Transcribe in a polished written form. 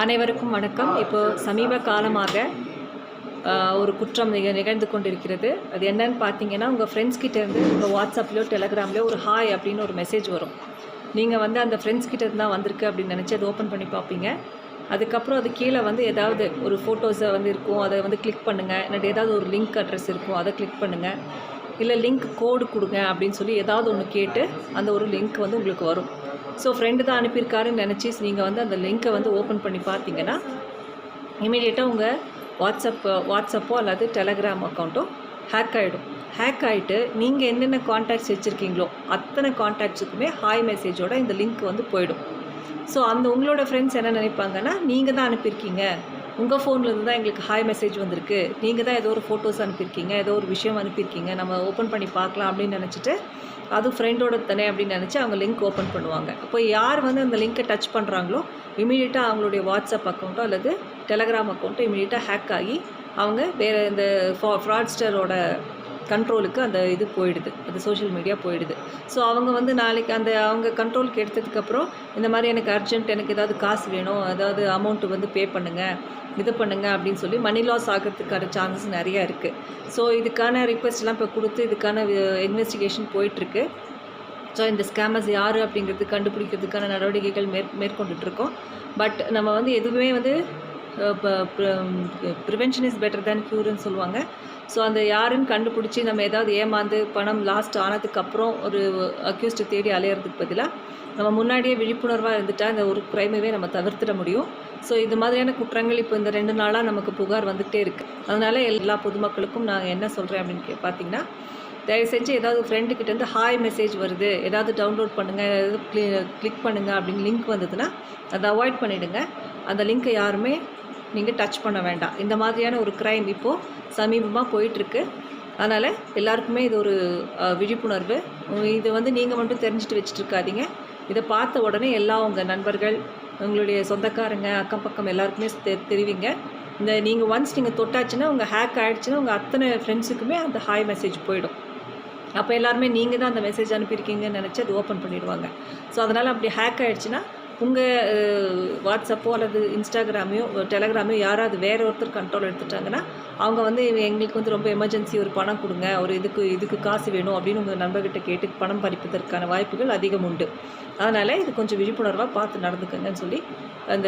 அனைவருக்கும் வணக்கம். இப்போ சமீப காலமாக ஒரு குற்றம் நிகழ்ந்து கொண்டிருக்கிறது. அது என்னன்னு பார்த்தீங்கன்னா, உங்கள் ஃப்ரெண்ட்ஸ் கிட்டேருந்து உங்கள் வாட்ஸ்அப்லையோ டெலகிராம்லையோ ஒரு ஹாய் அப்படின்னு ஒரு மெசேஜ் வரும். நீங்கள் அந்த ஃப்ரெண்ட்ஸ் கிட்டேருந்து தான் வந்திருக்கு அப்படின்னு நினச்சி அதை ஓப்பன் பண்ணி பார்ப்பீங்க. அதுக்கப்புறம் அது கீழே ஏதாவது ஒரு ஃபோட்டோஸை இருக்கும், அதை கிளிக் பண்ணுங்கள். இல்லாட்டி ஏதாவது ஒரு லிங்க் அட்ரஸ் இருக்கும், அதை கிளிக் பண்ணுங்கள். இல்லை லிங்க் கோடு கொடுங்க அப்படின்னு சொல்லி ஏதாவது ஒன்று கேட்டு அந்த ஒரு லிங்க் உங்களுக்கு வரும். ஸோ ஃப்ரெண்டு தான் அனுப்பியிருக்காருன்னு நினச்சி நீங்கள் அந்த லிங்க்கை ஓப்பன் பண்ணி பார்த்தீங்கன்னா, இமீடியட்டாக உங்கள் வாட்ஸ்அப்போ அல்லது டெலகிராம் அக்கௌண்ட்டோ ஹேக் ஆகிடும். ஹேக் ஆகிட்டு நீங்கள் என்னென்ன கான்டாக்ட்ஸ் வச்சுருக்கீங்களோ அத்தனை கான்டாக்ட்ஸுக்குமே ஹாய் மெசேஜோட இந்த லிங்க் போயிடும். ஸோ உங்களோட ஃப்ரெண்ட்ஸ் என்ன நினைப்பாங்கன்னா, நீங்கள் தான் அனுப்பியிருக்கீங்க, உங்கள் ஃபோன்லேருந்து தான் எங்களுக்கு ஹாய் மெசேஜ் வந்திருக்கு, நீங்கள் தான் ஏதோ ஒரு ஃபோட்டோஸ் அனுப்பியிருக்கீங்க, ஏதோ ஒரு விஷயம் அனுப்பியிருக்கீங்க, நம்ம ஓப்பன் பண்ணி பார்க்கலாம் அப்படின்னு நினச்சிட்டு, அதுவும் ஃப்ரெண்டோட தானே அப்படின்னு நினச்சி அவங்க லிங்க் ஓப்பன் பண்ணுவாங்க. அப்போ யார் அந்த லிங்க்கை டச் பண்ணுறாங்களோ இமீடியட்டாக அவங்களுடைய வாட்ஸ்அப் அக்கௌண்ட்டோ அல்லது டெலகிராம் அக்கௌண்ட்டோ இமீடியட்டாக ஹேக் ஆகி அவங்க வேறு இந்த ஃப்ராட்ஸ்டரோட கண்ட்ரோலுக்கு அந்த இது போயிடுது, அது சோஷியல் மீடியா போயிடுது. ஸோ அவங்க நாளைக்கு அவங்க கண்ட்ரோலுக்கு எடுத்ததுக்கப்புறம் இந்த மாதிரி எனக்கு அர்ஜென்ட், எனக்கு ஏதாவது காசு வேணும், ஏதாவது அமௌண்ட்டு பே பண்ணுங்கள், இது பண்ணுங்கள் அப்படின்னு சொல்லி மணி லாஸ் ஆகிறதுக்கான சான்சஸ் நிறையா இருக்குது. ஸோ இதுக்கான ரிக்வெஸ்ட்லாம் இப்போ கொடுத்து இதுக்கான இன்வெஸ்டிகேஷன் போயிட்டுருக்கு. ஸோ இந்த ஸ்கேமர்ஸ் யார் அப்படிங்கிறது கண்டுபிடிக்கிறதுக்கான நடவடிக்கைகள் மேற்கொண்டுட்ருக்கோம். பட் நம்ம எதுவுமே ப்ரிவென்ஷன் இஸ் பெட்டர் தேன் க்யூர்னு சொல்லுவாங்க. ஸோ அந்த யாருன்னு கண்டுபிடிச்சி நம்ம ஏதாவது ஏமாந்து பணம் லாஸ்ட் ஆனதுக்கப்புறம் ஒரு அக்யூஸ்டு தேடி அலையிறதுக்கு பதிலாக நம்ம முன்னாடியே விழிப்புணர்வாக இருந்துட்டால் இந்த ஒரு க்ரைமைவே நம்ம தவிர்த்திட முடியும். ஸோ இது மாதிரியான குற்றங்கள் இப்போ இந்த 2 நாளாக நமக்கு புகார் வந்துகிட்டே இருக்குது. அதனால் எல்லா பொதுமக்களுக்கும் நான் என்ன சொல்கிறேன் அப்படின்னு பார்த்தீங்கன்னா, தயவு செஞ்சு ஏதாவது ஃப்ரெண்டுக்கிட்டேருந்து ஹாய் மெசேஜ் வருது, ஏதாவது டவுன்லோட் பண்ணுங்கள், ஏதாவது கிளிக் பண்ணுங்கள் அப்படின்னு லிங்க் வந்ததுன்னா அதை அவாய்ட் பண்ணிவிடுங்க. அந்த லிங்க்கை யாருமே நீங்கள் டச் பண்ண வேண்டாம். இந்த மாதிரியான ஒரு க்ரைம் இப்போது சமீபமாக போயிட்டுருக்கு. அதனால் எல்லாருக்குமே இது ஒரு விழிப்புணர்வு. இது நீங்கள் மட்டும் தெரிஞ்சுட்டு வச்சுட்டு இருக்காதீங்க. இதை பார்த்த உடனே எல்லா உங்கள் நண்பர்கள், உங்களுடைய சொந்தக்காரங்க, அக்கம் பக்கம் எல்லாருக்குமே தெரிவிங்க. நீங்கள் ஒன்ஸ் நீங்கள் தொட்டாச்சுன்னா, உங்கள் ஹேக் ஆகிடுச்சுன்னா உங்கள் அத்தனை ஃப்ரெண்ட்ஸுக்குமே அந்த ஹாய் மெசேஜ் போயிடும். அப்போ எல்லாருமே நீங்கள் தான் அந்த மெசேஜ் அனுப்பியிருக்கீங்கன்னு நினச்சி அது ஓப்பன் பண்ணிடுவாங்க. ஸோ அதனால் அப்படி ஹேக் ஆகிடுச்சுன்னா உங்கள் வாட்ஸ்அப்போ அல்லது இன்ஸ்டாகிராமையோ டெலகிராமையோ யாராவது வேறு ஒருத்தர் கண்ட்ரோல் எடுத்துட்டாங்கன்னா, அவங்க எங்களுக்கு ரொம்ப எமர்ஜென்சி, ஒரு பணம் கொடுங்க, ஒரு இதுக்கு காசு வேணும் அப்படின்னு உங்கள் நண்பர்கிட்ட கேட்டு பணம் பறிப்பதற்கான வாய்ப்புகள் அதிகம் உண்டு. அதனால் இது கொஞ்சம் விழிப்புணர்வாக பார்த்து நடந்துக்கங்கன்னு சொல்லி அந்த